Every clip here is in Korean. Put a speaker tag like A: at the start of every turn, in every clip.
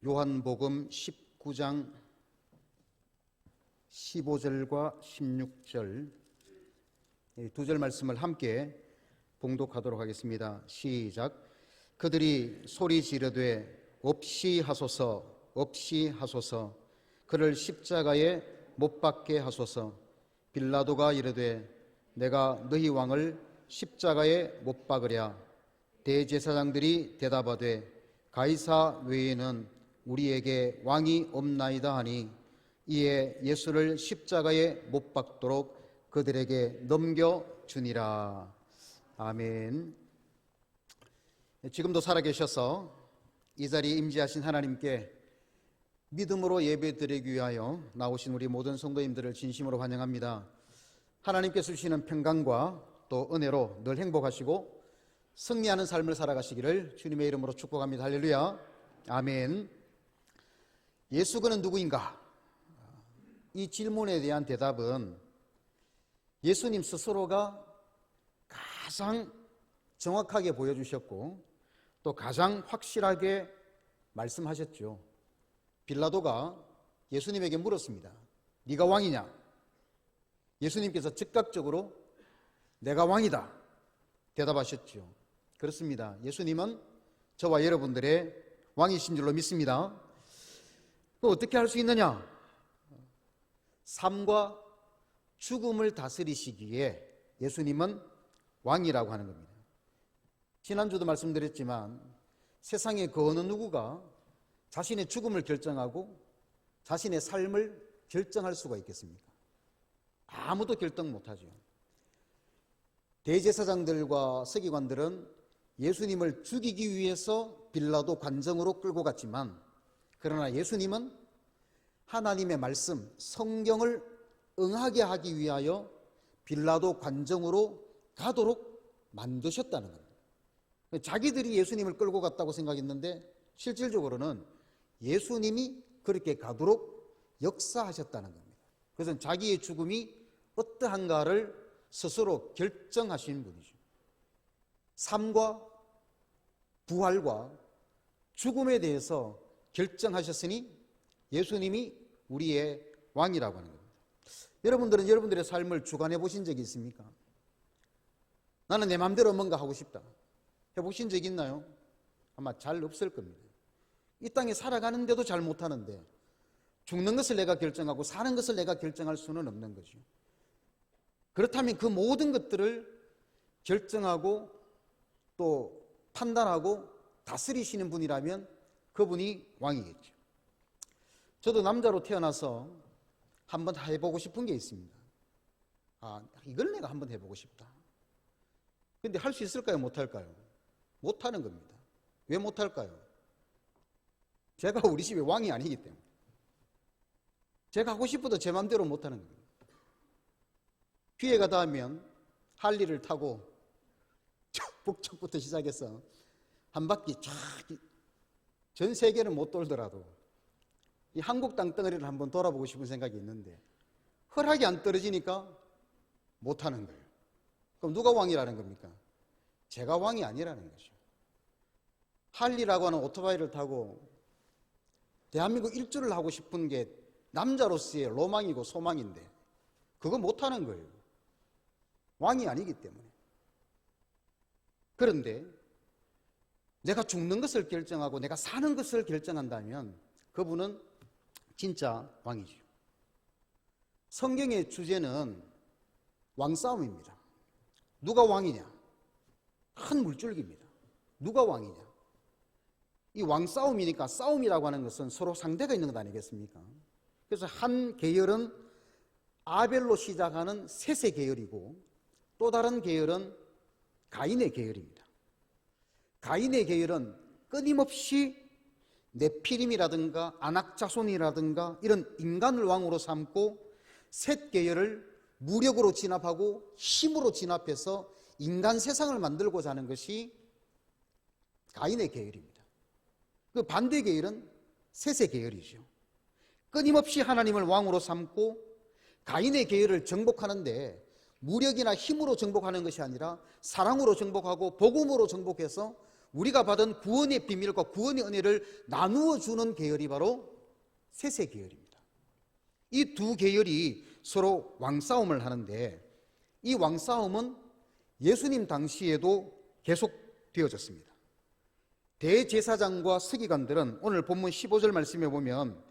A: 요한복음 19장 15절과 16절 두 절 말씀을 함께 봉독하도록 하겠습니다. 시작. 그들이 소리 지르되 없이 하소서, 없이 하소서, 그를 십자가에 못 박게 하소서. 빌라도가 이르되 내가 너희 왕을 십자가에 못 박으랴. 대제사장들이 대답하되 가이사 외에는 우리에게 왕이 없나이다 하니 이에 예수를 십자가에 못 박도록 그들에게 넘겨주니라. 아멘. 지금도 살아계셔서 이 자리에 임재하신 하나님께 믿음으로 예배드리기 위하여 나오신 우리 모든 성도님들을 진심으로 환영합니다. 하나님께서 주시는 평강과 또 은혜로 늘 행복하시고 승리하는 삶을 살아가시기를 주님의 이름으로 축복합니다. 할렐루야. 아멘. 예수는 누구인가? 이 질문에 대한 대답은 예수님 스스로가 가장 정확하게 보여주셨고 또 가장 확실하게 말씀하셨죠. 빌라도가 예수님에게 물었습니다. 네가 왕이냐? 예수님께서 즉각적으로 내가 왕이다 대답하셨죠. 그렇습니다. 예수님은 저와 여러분들의 왕이신 줄로 믿습니다. 어떻게 할 수 있느냐? 삶과 죽음을 다스리시기에 예수님은 왕이라고 하는 겁니다. 지난주도 말씀드렸지만 세상에 그 어느 누구가 자신의 죽음을 결정하고 자신의 삶을 결정할 수가 있겠습니까? 아무도 결정 못하죠. 대제사장들과 서기관들은 예수님을 죽이기 위해서 빌라도 관정으로 끌고 갔지만 그러나 예수님은 하나님의 말씀, 성경을 응하게 하기 위하여 빌라도 관정으로 가도록 만드셨다는 겁니다. 자기들이 예수님을 끌고 갔다고 생각했는데 실질적으로는 예수님이 그렇게 가도록 역사하셨다는 겁니다. 그것은 자기의 죽음이 어떠한가를 스스로 결정하신 분이죠. 삶과 부활과 죽음에 대해서 결정하셨으니 예수님이 우리의 왕이라고 하는 겁니다. 여러분들은 여러분들의 삶을 주관해 보신 적이 있습니까? 나는 내 마음대로 뭔가 하고 싶다 해보신 적 있나요? 아마 잘 없을 겁니다. 이 땅에 살아가는데도 잘 못하는데 죽는 것을 내가 결정하고 사는 것을 내가 결정할 수는 없는 거죠. 그렇다면 그 모든 것들을 결정하고 또 판단하고 다스리시는 분이라면 그분이 왕이겠죠. 저도 남자로 태어나서 한번 해보고 싶은 게 있습니다. 이걸 내가 한번 해보고 싶다. 근데 할 수 있을까요? 못할까요? 못하는 겁니다. 왜 못할까요? 제가 우리 집의 왕이 아니기 때문에. 제가 하고 싶어도 제 마음대로 못하는 겁니다. 기회가 닿으면 할리를 타고 북쪽부터 시작해서 한 바퀴 쫙 전 세계를 못 돌더라도 이 한국 땅덩어리를 한번 돌아보고 싶은 생각이 있는데 허락이 안 떨어지니까 못하는 거예요. 그럼 누가 왕이라는 겁니까? 제가 왕이 아니라는 거죠. 할리라고 하는 오토바이를 타고 대한민국 일주를 하고 싶은 게 남자로서의 로망이고 소망인데 그거 못하는 거예요. 왕이 아니기 때문에. 그런데 내가 죽는 것을 결정하고 내가 사는 것을 결정한다면 그분은 진짜 왕이죠. 성경의 주제는 왕싸움입니다. 누가 왕이냐? 큰 물줄기입니다. 누가 왕이냐? 이 왕싸움이니까 싸움이라고 하는 것은 서로 상대가 있는 것 아니겠습니까? 그래서 한 계열은 아벨로 시작하는 셋의 계열이고 또 다른 계열은 가인의 계열입니다. 가인의 계열은 끊임없이 네피림이라든가 아낙자손이라든가 이런 인간을 왕으로 삼고 셋 계열을 무력으로 진압하고 힘으로 진압해서 인간 세상을 만들고자 하는 것이 가인의 계열입니다. 그 반대 계열은 셋의 계열이죠. 끊임없이 하나님을 왕으로 삼고 가인의 계열을 정복하는데 무력이나 힘으로 정복하는 것이 아니라 사랑으로 정복하고 복음으로 정복해서 우리가 받은 구원의 비밀과 구원의 은혜를 나누어 주는 계열이 바로 셋의 계열입니다. 이 두 계열이 서로 왕싸움을 하는데 이 왕싸움은 예수님 당시에도 계속되어졌습니다. 대제사장과 서기관들은 오늘 본문 15절 말씀에 보면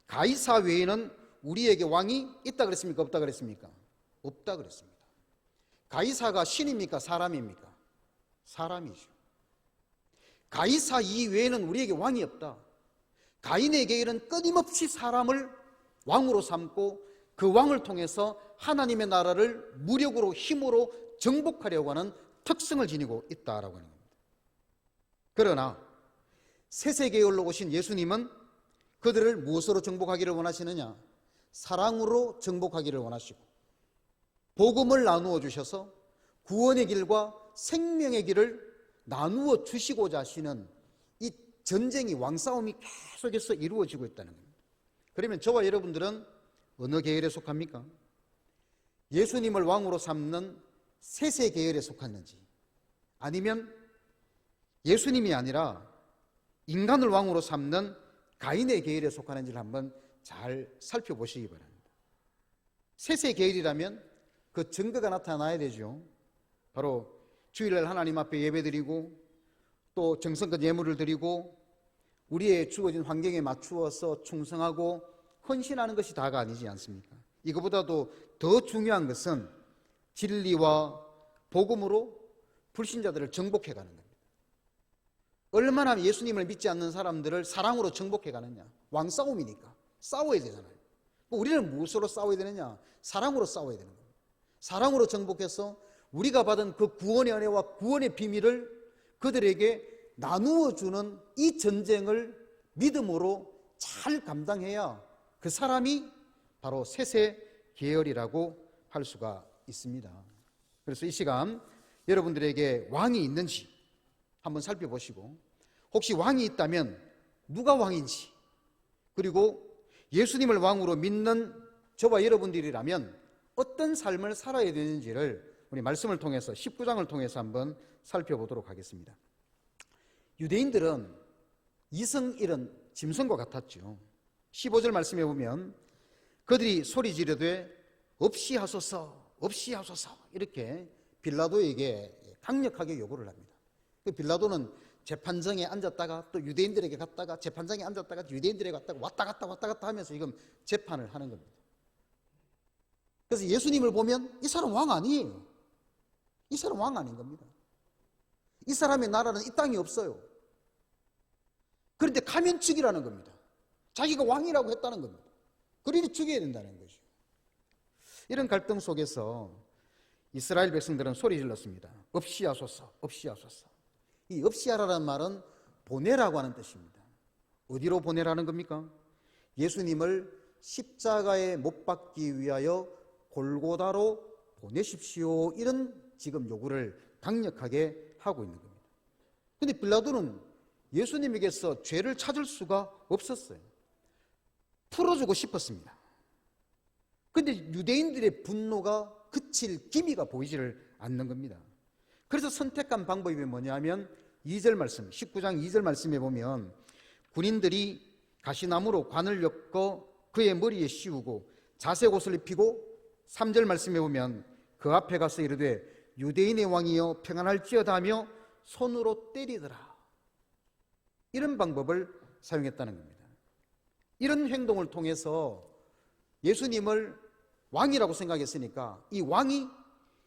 A: 가이사 외에는 우리에게 왕이 있다 그랬습니까? 없다 그랬습니까? 없다 그랬습니다. 가이사가 신입니까? 사람입니까? 사람이죠. 가이사 이외에는 우리에게 왕이 없다. 가인의 계열은 끊임없이 사람을 왕으로 삼고 그 왕을 통해서 하나님의 나라를 무력으로 힘으로 정복하려고 하는 특성을 지니고 있다라고 하는 겁니다. 그러나 셋의 계열로 오신 예수님은 그들을 무엇으로 정복하기를 원하시느냐? 사랑으로 정복하기를 원하시고 복음을 나누어 주셔서 구원의 길과 생명의 길을 나누어 주시고자 하시는 이 전쟁이 왕싸움이 계속해서 이루어지고 있다는 겁니다. 그러면 저와 여러분들은 어느 계열에 속합니까? 예수님을 왕으로 삼는 셋의 계열에 속하는지 아니면 예수님이 아니라 인간을 왕으로 삼는 가인의 계열에 속하는지를 한번 잘 살펴보시기 바랍니다. 셋의 계열이라면 그 증거가 나타나야 되죠. 바로 주일날 하나님 앞에 예배드리고 또 정성껏 예물을 드리고 우리의 주어진 환경에 맞추어서 충성하고 헌신하는 것이 다가 아니지 않습니까? 이거보다도 더 중요한 것은 진리와 복음으로 불신자들을 정복해가는 겁니다. 얼마나 예수님을 믿지 않는 사람들을 사랑으로 정복해가느냐? 왕싸움이니까 싸워야 되잖아요. 우리는 무엇으로 싸워야 되느냐? 사랑으로 싸워야 되는 겁니다. 사랑으로 정복해서 우리가 받은 그 구원의 은혜와 구원의 비밀을 그들에게 나누어 주는 이 전쟁을 믿음으로 잘 감당해야 그 사람이 바로 셋의 계열이라고 할 수가 있습니다. 그래서 이 시간 여러분들에게 왕이 있는지 한번 살펴보시고 혹시 왕이 있다면 누가 왕인지 그리고 예수님을 왕으로 믿는 저와 여러분들이라면 어떤 삶을 살아야 되는지를 우리 말씀을 통해서 19장을 통해서 한번 살펴보도록 하겠습니다. 유대인들은 이승일은 짐승과 같았죠. 15절 말씀에 보면 그들이 소리 지르되 없이 하소서 없이 하소서 이렇게 빌라도에게 강력하게 요구를 합니다. 빌라도는 재판정에 앉았다가 또 유대인들에게 갔다가 재판장에 앉았다가 유대인들에게 갔다가 왔다 갔다 하면서 지금 재판을 하는 겁니다. 그래서 예수님을 보면 이 사람 왕 아니에요. 이 사람 왕 아닌 겁니다. 이 사람의 나라는 이 땅에 없어요. 그런데 가면 죽이라는 겁니다. 자기가 왕이라고 했다는 겁니다. 그러니 죽여야 된다는 거죠. 이런 갈등 속에서 이스라엘 백성들은 소리 질렀습니다. 없이 하소서 없이 하소서. 이 없이 하라는 말은 보내라고 하는 뜻입니다. 어디로 보내라는 겁니까? 예수님을 십자가에 못 박기 위하여 골고다로 보내십시오. 이런 지금 요구를 강력하게 하고 있는 겁니다. 그런데 빌라도는 예수님에게서 죄를 찾을 수가 없었어요. 풀어주고 싶었습니다. 그런데 유대인들의 분노가 그칠 기미가 보이지를 않는 겁니다. 그래서 선택한 방법이 뭐냐면 2절 말씀, 19장 2절 말씀에 보면 군인들이 가시나무로 관을 엮어 그의 머리에 씌우고 자색 옷을 입히고 3절 말씀에 보면 그 앞에 가서 이르되 유대인의 왕이여 평안할지어다 하며 손으로 때리더라. 이런 방법을 사용했다는 겁니다. 이런 행동을 통해서 예수님을 왕이라고 생각했으니까 이 왕이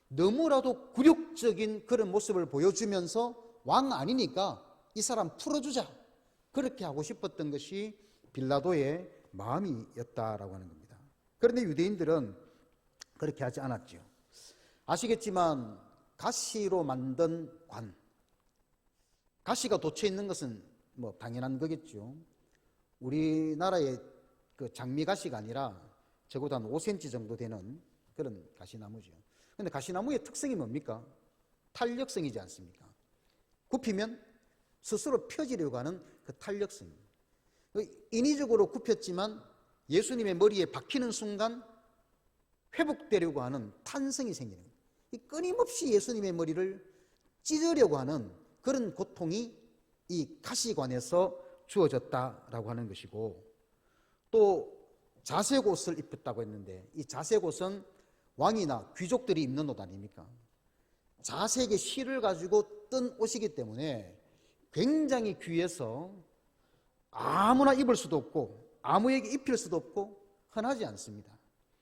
A: 너무나도 굴욕적인 그런 모습을 보여주면서 왕 아니니까 이 사람 풀어주자. 그렇게 하고 싶었던 것이 빌라도의 마음이었다라고 하는 겁니다. 그런데 유대인들은 그렇게 하지 않았죠. 아시겠지만 가시로 만든 관, 가시가 돋쳐 있는 것은 뭐 당연한 거겠죠. 우리나라의 그 장미가시가 아니라 적어도 한 5cm 정도 되는 그런 가시나무죠. 그런데 가시나무의 특성이 뭡니까? 탄력성이지 않습니까? 굽히면 스스로 펴지려고 하는 그 탄력성. 인위적으로 굽혔지만 예수님의 머리에 박히는 순간 회복되려고 하는 탄성이 생기는 거예요. 끊임없이 예수님의 머리를 찢으려고 하는 그런 고통이 이 가시관에서 주어졌다라고 하는 것이고, 또 자색 옷을 입혔다고 했는데 이 자색 옷은 왕이나 귀족들이 입는 옷 아닙니까? 자색의 실을 가지고 뜬 옷이기 때문에 굉장히 귀해서 아무나 입을 수도 없고 아무에게 입힐 수도 없고 흔하지 않습니다.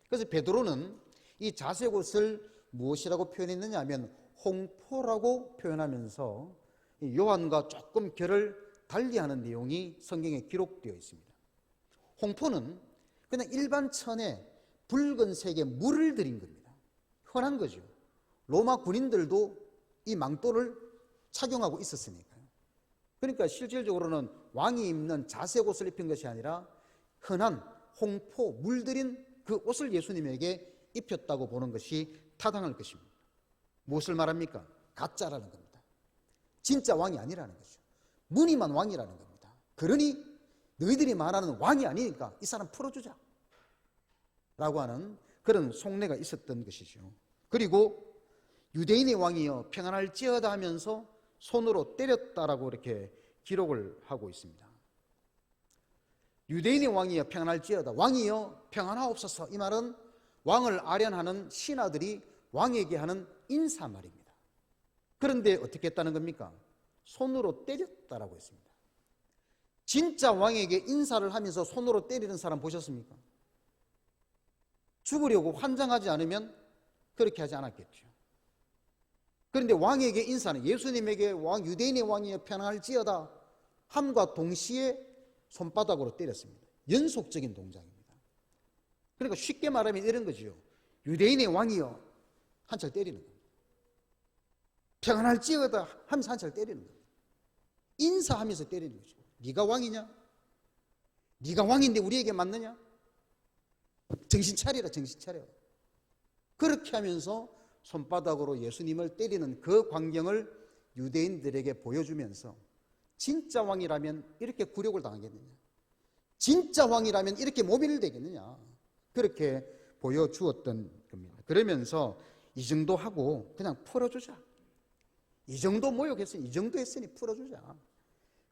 A: 그래서 베드로는 이 자색 옷을 무엇이라고 표현했느냐 하면 홍포라고 표현하면서 요한과 조금 결을 달리하는 내용이 성경에 기록되어 있습니다. 홍포는 그냥 일반 천에 붉은색의 물을 들인 겁니다. 흔한 거죠. 로마 군인들도 이 망토를 착용하고 있었으니까요. 그러니까 실질적으로는 왕이 입는 자색 옷을 입힌 것이 아니라 흔한 홍포, 물들인 그 옷을 예수님에게 입혔다고 보는 것이 타당할 것입니다. 무엇을 말합니까? 가짜라는 겁니다. 진짜 왕이 아니라는 거죠. 무늬만 왕이라는 겁니다. 그러니 너희들이 말하는 왕이 아니니까 이 사람 풀어주자 라고 하는 그런 속내가 있었던 것이죠. 그리고 유대인의 왕이여 평안할지어다 하면서 손으로 때렸다라고 이렇게 기록을 하고 있습니다. 유대인의 왕이여 평안할지어다, 왕이여 평안하옵소서, 이 말은 왕을 아련하는 신하들이 왕에게 하는 인사말입니다. 그런데 어떻게 했다는 겁니까? 손으로 때렸다라고 했습니다. 진짜 왕에게 인사를 하면서 손으로 때리는 사람 보셨습니까? 죽으려고 환장하지 않으면 그렇게 하지 않았겠죠. 그런데 왕에게 인사는 예수님에게 왕, 유대인의 왕이여 평안할지어다 함과 동시에 손바닥으로 때렸습니다. 연속적인 동작입니다. 그러니까 쉽게 말하면 이런 거죠. 유대인의 왕이여 한 차례 때리는 겁니다. 평안할지어다 하면서 한 차례 때리는 겁니다. 인사하면서 때리는 거죠. 네가 왕이냐? 네가 왕인데 우리에게 맞느냐? 정신 차리라, 정신 차려. 그렇게 하면서 손바닥으로 예수님을 때리는 그 광경을 유대인들에게 보여주면서 진짜 왕이라면 이렇게 굴욕을 당하겠느냐? 진짜 왕이라면 이렇게 모멸되겠느냐? 그렇게 보여주었던 겁니다. 그러면서 이 정도 하고 그냥 풀어주자. 이 정도 모욕했으니, 이 정도 했으니 풀어주자.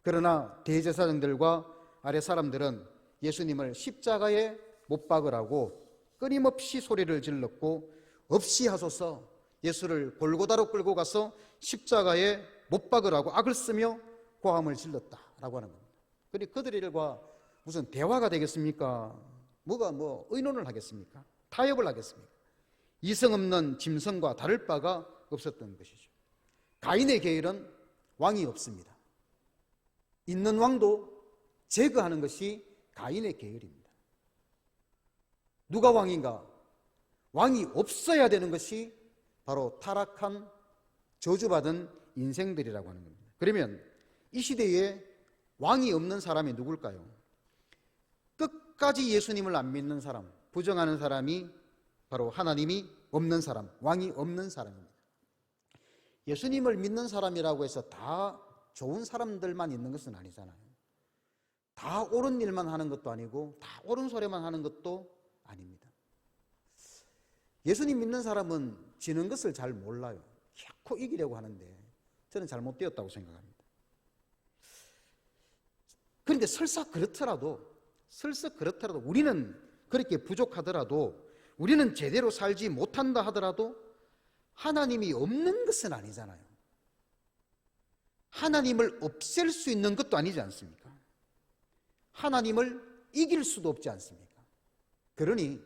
A: 그러나 대제사장들과 아래 사람들은 예수님을 십자가에 못 박으라고 끊임없이 소리를 질렀고 없이 하소서, 예수를 골고다로 끌고 가서 십자가에 못 박으라고 악을 쓰며 고함을 질렀다라고 하는 겁니다. 그런데 그들과 무슨 대화가 되겠습니까? 뭐가 의논을 하겠습니까? 타협을 하겠습니까? 이성 없는 짐승과 다를 바가 없었던 것이죠. 가인의 계율은 왕이 없습니다. 있는 왕도 제거하는 것이 가인의 계율입니다. 누가 왕인가? 왕이 없어야 되는 것이 바로 타락한 저주받은 인생들이라고 하는 겁니다. 그러면 이 시대에 왕이 없는 사람이 누굴까요? 끝까지 예수님을 안 믿는 사람, 부정하는 사람이 바로 하나님이 없는 사람, 왕이 없는 사람입니다. 예수님을 믿는 사람이라고 해서 다 좋은 사람들만 있는 것은 아니잖아요. 다 옳은 일만 하는 것도 아니고 다 옳은 소리만 하는 것도 아닙니다. 예수님 믿는 사람은 지는 것을 잘 몰라요. 자꾸 이기려고 하는데 저는 잘못되었다고 생각합니다. 그런데 설사 그렇더라도 우리는 그렇게 부족하더라도, 우리는 제대로 살지 못한다 하더라도 하나님이 없는 것은 아니잖아요. 하나님을 없앨 수 있는 것도 아니지 않습니까? 하나님을 이길 수도 없지 않습니까? 그러니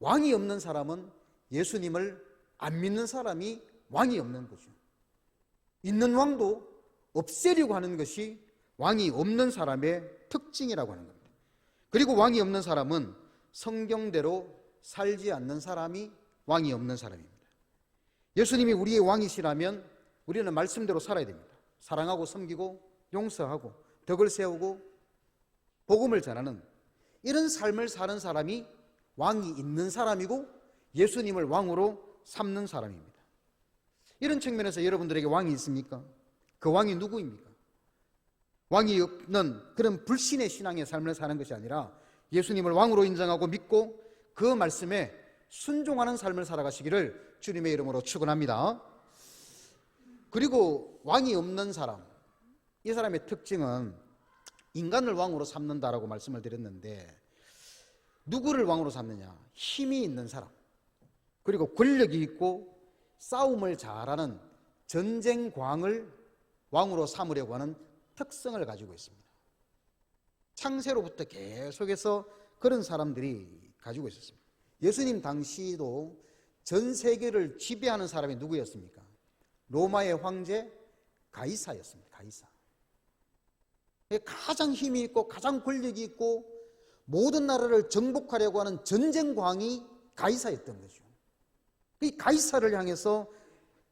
A: 왕이 없는 사람은 예수님을 안 믿는 사람이 왕이 없는 거죠. 있는 왕도 없애려고 하는 것이 왕이 없는 사람의 특징이라고 하는 겁니다. 그리고 왕이 없는 사람은 성경대로 살지 않는 사람이 왕이 없는 사람입니다. 예수님이 우리의 왕이시라면 우리는 말씀대로 살아야 됩니다. 사랑하고 섬기고 용서하고 덕을 세우고 복음을 전하는 이런 삶을 사는 사람이 왕이 있는 사람이고 예수님을 왕으로 삼는 사람입니다. 이런 측면에서 여러분들에게 왕이 있습니까? 그 왕이 누구입니까? 왕이 없는 그런 불신의 신앙의 삶을 사는 것이 아니라 예수님을 왕으로 인정하고 믿고 그 말씀에 순종하는 삶을 살아가시기를 주님의 이름으로 축원합니다. 그리고 왕이 없는 사람, 이 사람의 특징은 인간을 왕으로 삼는다라고 말씀을 드렸는데, 누구를 왕으로 삼느냐? 힘이 있는 사람, 그리고 권력이 있고 싸움을 잘하는 전쟁광을 왕으로 삼으려고 하는 특성을 가지고 있습니다. 창세로부터 계속해서 그런 사람들이 가지고 있었습니다. 예수님 당시도 전 세계를 지배하는 사람이 누구였습니까? 로마의 황제 가이사였습니다. 가이사. 가장 힘이 있고 가장 권력이 있고 모든 나라를 정복하려고 하는 전쟁광이 가이사였던 거죠. 이 가이사를 향해서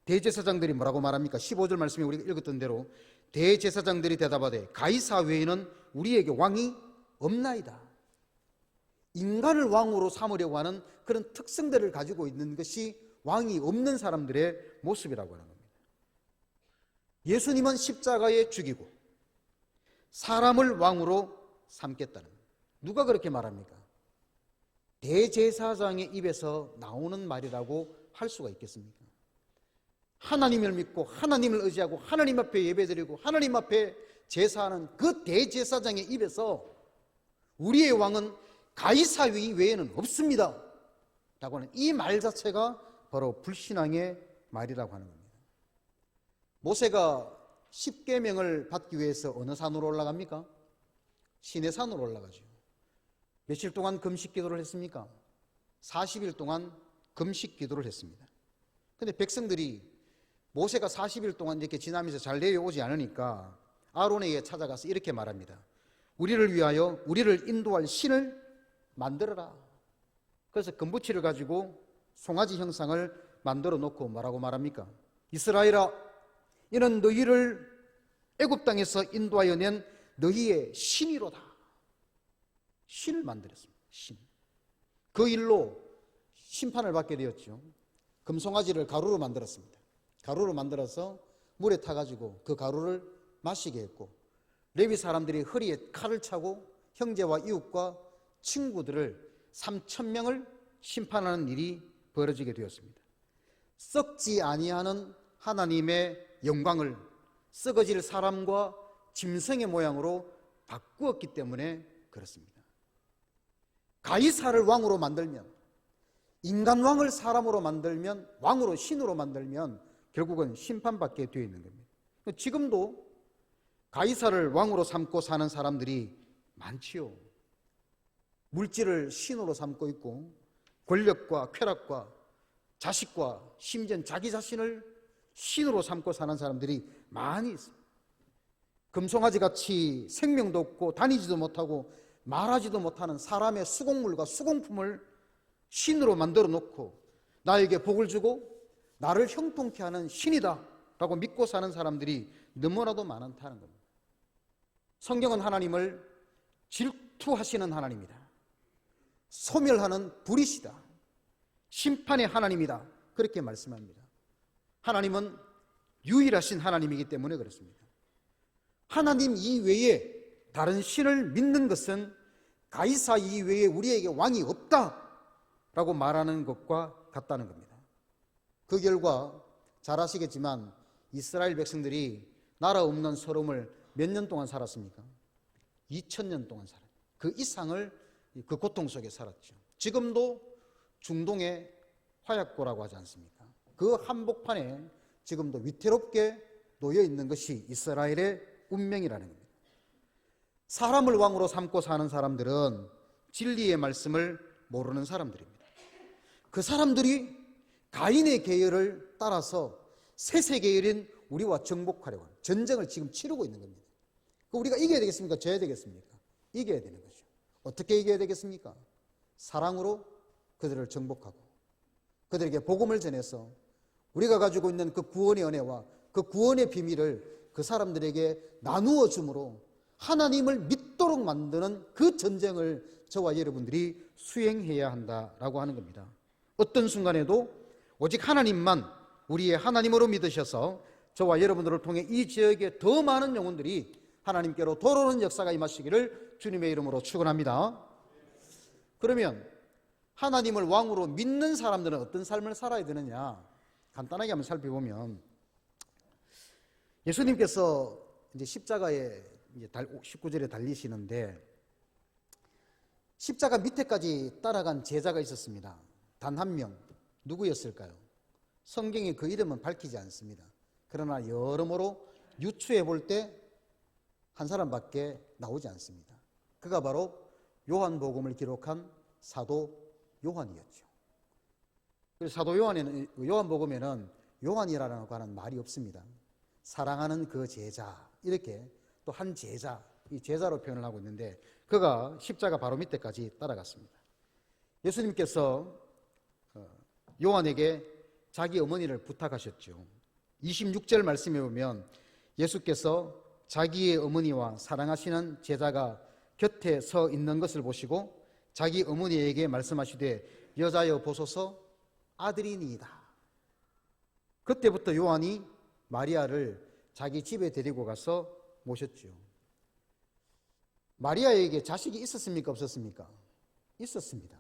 A: 대제사장들이 뭐라고 말합니까? 15절 말씀에 우리가 읽었던 대로 대제사장들이 대답하되 가이사 외에는 우리에게 왕이 없나이다. 인간을 왕으로 삼으려고 하는 그런 특성들을 가지고 있는 것이 왕이 없는 사람들의 모습이라고 하는 겁니다. 예수님은 십자가에 죽이고 사람을 왕으로 삼겠다는 거예요. 누가 그렇게 말합니까? 대제사장의 입에서 나오는 말이라고 할 수가 있겠습니까? 하나님을 믿고 하나님을 의지하고 하나님 앞에 예배드리고 하나님 앞에 제사하는 그 대제사장의 입에서 우리의 왕은 가이사 외에는 없습니다 라고 하는 이 말 자체가 바로 불신앙의 말이라고 하는 겁니다. 모세가 십계명을 받기 위해서 어느 산으로 올라갑니까? 시내산으로 올라가죠. 며칠 동안 금식 기도를 했습니까? 40일 동안 금식 기도를 했습니다. 근데 백성들이 모세가 40일 동안 이렇게 지나면서 잘 내려오지 않으니까 아론에게 찾아가서 이렇게 말합니다. 우리를 위하여 우리를 인도할 신을 만들어라. 그래서 금붙이를 가지고 송아지 형상을 만들어 놓고 뭐라고 말합니까? 이스라엘아, 이는 너희를 애굽 땅에서 인도하여 낸 너희의 신이로다. 신을 만들었습니다. 신. 그 일로 심판을 받게 되었죠. 금송아지를 가루로 만들었습니다. 가루로 만들어서 물에 타가지고 그 가루를 마시게 했고, 레위 사람들이 허리에 칼을 차고 형제와 이웃과 친구들을 3,000명을 심판하는 일이 벌어지게 되었습니다. 썩지 아니하는 하나님의 영광을 썩어질 사람과 짐승의 모양으로 바꾸었기 때문에 그렇습니다. 가이사를 왕으로 만들면, 인간 왕을 사람으로 만들면, 왕으로 신으로 만들면 결국은 심판받게 되어 있는 겁니다. 지금도 가이사를 왕으로 삼고 사는 사람들이 많지요. 물질을 신으로 삼고 있고 권력과 쾌락과 자식과 심지어 자기 자신을 신으로 삼고 사는 사람들이 많이 있습니다. 금송아지같이 생명도 없고 다니지도 못하고 말하지도 못하는 사람의 수공물과 수공품을 신으로 만들어 놓고 나에게 복을 주고 나를 형통케 하는 신이다 라고 믿고 사는 사람들이 너무나도 많다는 겁니다. 성경은 하나님을 질투하시는 하나님이다, 소멸하는 불이시다, 심판의 하나님이다 그렇게 말씀합니다. 하나님은 유일하신 하나님이기 때문에 그렇습니다. 하나님 이외에 다른 신을 믿는 것은 가이사 이외에 우리에게 왕이 없다라고 말하는 것과 같다는 겁니다. 그 결과 잘 아시겠지만 이스라엘 백성들이 나라 없는 서름을 몇 년 동안 살았습니까? 2000년 동안 살았죠. 그 이상을 그 고통 속에 살았죠. 지금도 중동의 화약고라고 하지 않습니까? 그 한복판에 지금도 위태롭게 놓여 있는 것이 이스라엘의 운명이라는 겁니다. 사람을 왕으로 삼고 사는 사람들은 진리의 말씀을 모르는 사람들입니다. 그 사람들이 가인의 계열을 따라서 셋의 계열인 우리와 정복하려고 하는 전쟁을 지금 치르고 있는 겁니다. 우리가 이겨야 되겠습니까? 져야 되겠습니까? 이겨야 되는 거죠. 어떻게 이겨야 되겠습니까? 사랑으로 그들을 정복하고 그들에게 복음을 전해서 우리가 가지고 있는 그 구원의 은혜와 그 구원의 비밀을 그 사람들에게 나누어 줌으로 하나님을 믿도록 만드는 그 전쟁을 저와 여러분들이 수행해야 한다라고 하는 겁니다. 어떤 순간에도 오직 하나님만 우리의 하나님으로 믿으셔서 저와 여러분들을 통해 이 지역에 더 많은 영혼들이 하나님께로 돌아오는 역사가 임하시기를 주님의 이름으로 축원합니다. 그러면 하나님을 왕으로 믿는 사람들은 어떤 삶을 살아야 되느냐? 간단하게 한번 살펴보면 예수님께서 이제 십자가에 이제 19절에 달리시는데 십자가 밑에까지 따라간 제자가 있었습니다. 단 한 명. 누구였을까요? 성경에 그 이름은 밝히지 않습니다. 그러나 여러모로 유추해 볼 때 한 사람밖에 나오지 않습니다. 그가 바로 요한복음을 기록한 사도 요한이었죠. 그래서 사도 요한복음에는 요한이라고 하는 말이 없습니다. 사랑하는 그 제자, 이렇게 또 한 제자, 이 제자로 표현을 하고 있는데 그가 십자가 바로 밑에까지 따라갔습니다. 예수님께서 요한에게 자기 어머니를 부탁하셨죠. 26절 말씀에 보면 예수께서 자기의 어머니와 사랑하시는 제자가 곁에 서 있는 것을 보시고 자기 어머니에게 말씀하시되 여자여 보소서 아들이니이다. 그때부터 요한이 마리아를 자기 집에 데리고 가서 모셨죠. 마리아에게 자식이 있었습니까? 없었습니까? 있었습니다.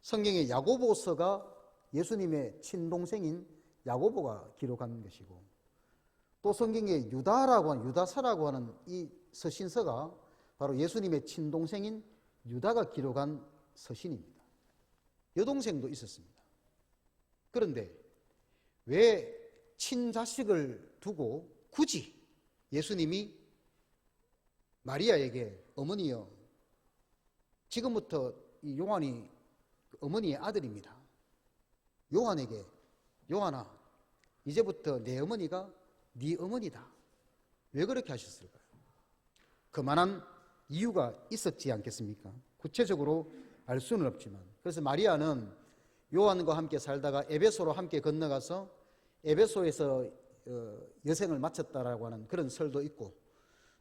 A: 성경의 야고보서가 예수님의 친동생인 야고보가 기록한 것이고 또 성경의 유다서라고 하는 이 서신서가 바로 예수님의 친동생인 유다가 기록한 서신입니다. 여동생도 있었습니다. 그런데 왜 친자식을 두고 굳이 예수님이 마리아에게 어머니여, 지금부터 이 요한이 어머니의 아들입니다. 요한에게 요한아, 이제부터 내 어머니가 네 어머니다. 왜 그렇게 하셨을까요? 그만한 이유가 있었지 않겠습니까? 구체적으로 알 수는 없지만. 그래서 마리아는 요한과 함께 살다가 에베소로 함께 건너가서 에베소에서 여생을 마쳤다라고 하는 그런 설도 있고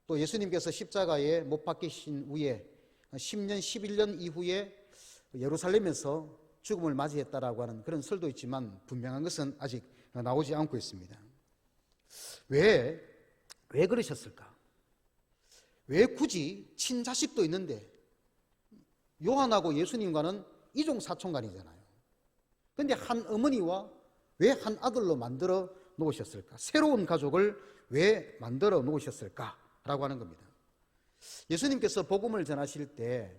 A: 또 예수님께서 십자가에 못 박히신 후에 10년, 11년 이후에 예루살렘에서 죽음을 맞이했다라고 하는 그런 설도 있지만 분명한 것은 아직 나오지 않고 있습니다. 왜 그러셨을까? 왜 굳이 친자식도 있는데 요한하고 예수님과는 이종사촌간이잖아요. 그런데 한 어머니와 왜 한 아들로 만들어 놓으셨을까? 새로운 가족을 왜 만들어 놓으셨을까라고 하는 겁니다. 예수님께서 복음을 전하실 때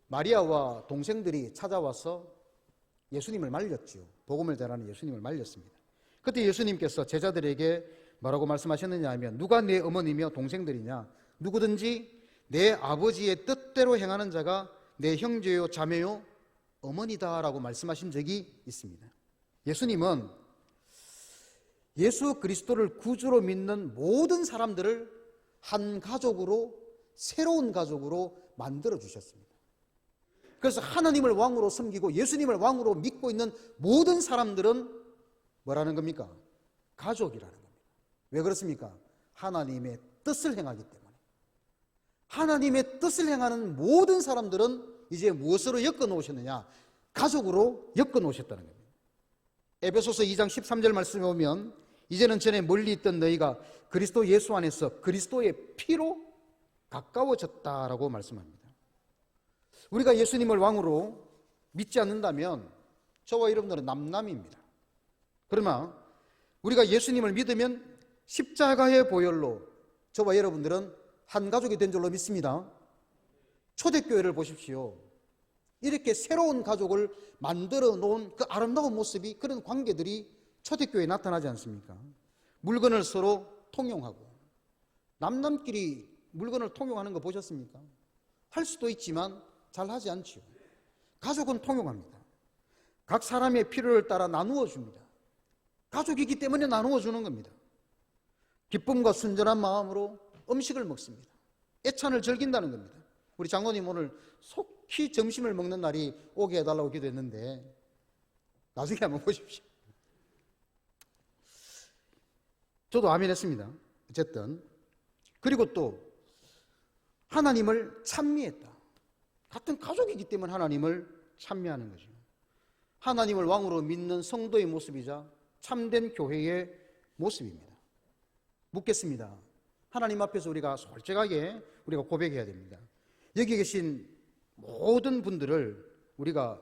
A: 마리아와 동생들이 찾아와서 예수님을 말렸죠. 복음을 전하는 예수님을 말렸습니다. 그때 예수님께서 제자들에게 뭐라고 말씀하셨느냐 하면 누가 내 어머니며 동생들이냐? 누구든지 내 아버지의 뜻대로 행하는 자가 내 형제요 자매요 어머니다라고 말씀하신 적이 있습니다. 예수님은 예수 그리스도를 구주로 믿는 모든 사람들을 한 가족으로, 새로운 가족으로 만들어 주셨습니다. 그래서 하나님을 왕으로 섬기고 예수님을 왕으로 믿고 있는 모든 사람들은 뭐라는 겁니까? 가족이라는 겁니다. 왜 그렇습니까? 하나님의 뜻을 행하기 때문에. 하나님의 뜻을 행하는 모든 사람들은 이제 무엇으로 엮어 놓으셨느냐? 가족으로 엮어 놓으셨다는 겁니다. 에베소서 2장 13절 말씀에 보면 이제는 전에 멀리 있던 너희가 그리스도 예수 안에서 그리스도의 피로 가까워졌다라고 말씀합니다. 우리가 예수님을 왕으로 믿지 않는다면 저와 여러분들은 남남입니다. 그러나 우리가 예수님을 믿으면 십자가의 보혈로 저와 여러분들은 한 가족이 된 줄로 믿습니다. 초대교회를 보십시오. 이렇게 새로운 가족을 만들어 놓은 그 아름다운 모습이, 그런 관계들이 초대교회에 나타나지 않습니까? 물건을 서로 통용하고, 남남끼리 물건을 통용하는 거 보셨습니까? 할 수도 있지만 잘 하지 않지요. 가족은 통용합니다. 각 사람의 필요를 따라 나누어 줍니다. 가족이기 때문에 나누어 주는 겁니다. 기쁨과 순전한 마음으로 음식을 먹습니다. 애찬을 즐긴다는 겁니다. 우리 장로님 오늘 속히 점심을 먹는 날이 오게 해달라고 기도했는데 나중에 한번 보십시오. 저도 아멘 했습니다. 어쨌든 그리고 또 하나님을 찬미했다. 같은 가족이기 때문에 하나님을 찬미하는 거죠. 하나님을 왕으로 믿는 성도의 모습이자 참된 교회의 모습입니다. 묻겠습니다. 하나님 앞에서 우리가 솔직하게 우리가 고백해야 됩니다. 여기 계신 모든 분들을 우리가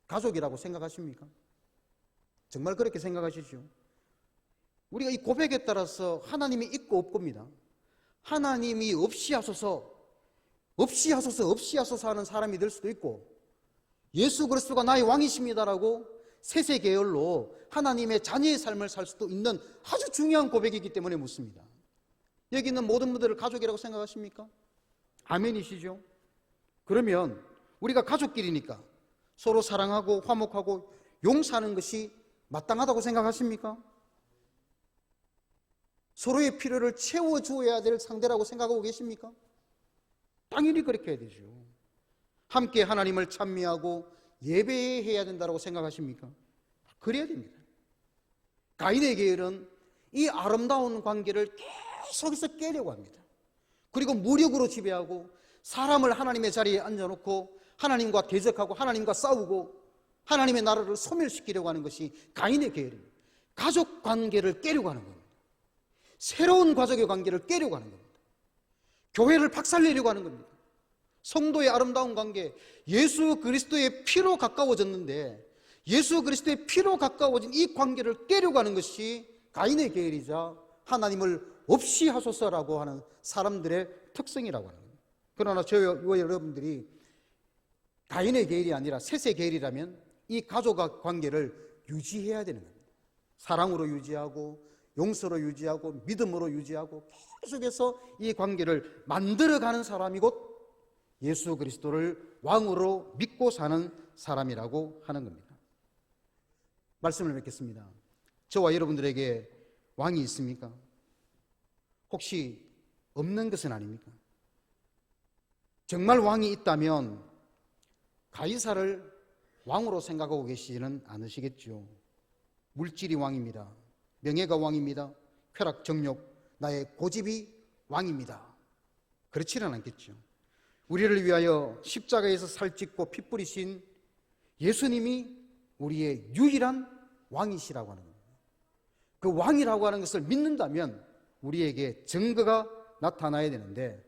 A: 가족이라고 생각하십니까? 정말 그렇게 생각하시죠? 우리가 이 고백에 따라서 하나님이 있고 없고입니다. 하나님이 없이 하소서 하는 사람이 될 수도 있고, 예수 그리스도가 나의 왕이십니다라고 세세계열로 하나님의 자녀의 삶을 살 수도 있는 아주 중요한 고백이기 때문에 묻습니다. 여기 있는 모든 분들을 가족이라고 생각하십니까? 아멘이시죠? 그러면 우리가 가족끼리니까 서로 사랑하고 화목하고 용서하는 것이 마땅하다고 생각하십니까? 서로의 필요를 채워주어야 될 상대라고 생각하고 계십니까? 당연히 그렇게 해야 되죠. 함께 하나님을 찬미하고 예배해야 된다고 생각하십니까? 그래야 됩니다. 가인의 계열은 이 아름다운 관계를 계속해서 깨려고 합니다. 그리고 무력으로 지배하고 사람을 하나님의 자리에 앉아놓고 하나님과 대적하고 하나님과 싸우고 하나님의 나라를 소멸시키려고 하는 것이 가인의 계열입니다. 가족 관계를 깨려고 하는 겁니다. 새로운 가족의 관계를 깨려고 하는 겁니다. 교회를 박살내려고 하는 겁니다. 성도의 아름다운 관계, 예수 그리스도의 피로 가까워졌는데 예수 그리스도의 피로 가까워진 이 관계를 깨려고 하는 것이 가인의 계열이자 하나님을 없이 하소서라고 하는 사람들의 특성이라고 하는 겁니다. 그러나 저와 여러분들이 가인의 계열이 아니라 셋의 계열이라면 이 가족 관계를 유지해야 되는 겁니다. 사랑으로 유지하고 용서로 유지하고 믿음으로 유지하고 계속해서 이 관계를 만들어가는 사람이 곧 예수 그리스도를 왕으로 믿고 사는 사람이라고 하는 겁니다. 말씀을 맺겠습니다. 저와 여러분들에게 왕이 있습니까? 혹시 없는 것은 아닙니까? 정말 왕이 있다면 가이사를 왕으로 생각하고 계시지는 않으시겠죠. 물질이 왕입니다. 명예가 왕입니다. 쾌락, 정욕, 나의 고집이 왕입니다. 그렇지는 않겠죠. 우리를 위하여 십자가에서 살찢고 피 뿌리신 예수님이 우리의 유일한 왕이시라고 하는 겁니다. 그 왕이라고 하는 것을 믿는다면 우리에게 증거가 나타나야 되는데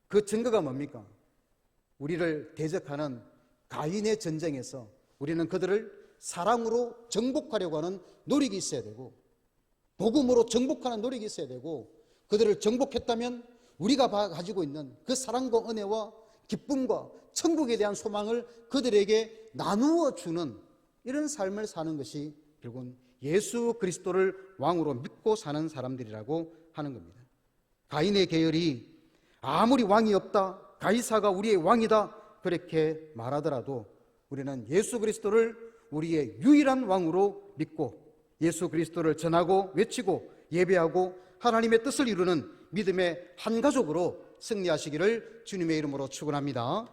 A: 그 증거가 뭡니까? 우리를 대적하는 가인의 전쟁에서 우리는 그들을 사랑으로 정복하려고 하는 노력이 있어야 되고 복음으로 정복하는 노력이 있어야 되고 그들을 정복했다면 우리가 가지고 있는 그 사랑과 은혜와 기쁨과 천국에 대한 소망을 그들에게 나누어 주는 이런 삶을 사는 것이 결국은 예수 그리스도를 왕으로 믿고 사는 사람들이라고 하는 겁니다. 가인의 계열이 아무리 왕이 없다, 가이사가 우리의 왕이다 그렇게 말하더라도 우리는 예수 그리스도를 우리의 유일한 왕으로 믿고 예수 그리스도를 전하고 외치고 예배하고 하나님의 뜻을 이루는 믿음의 한 가족으로 승리하시기를 주님의 이름으로 축원합니다.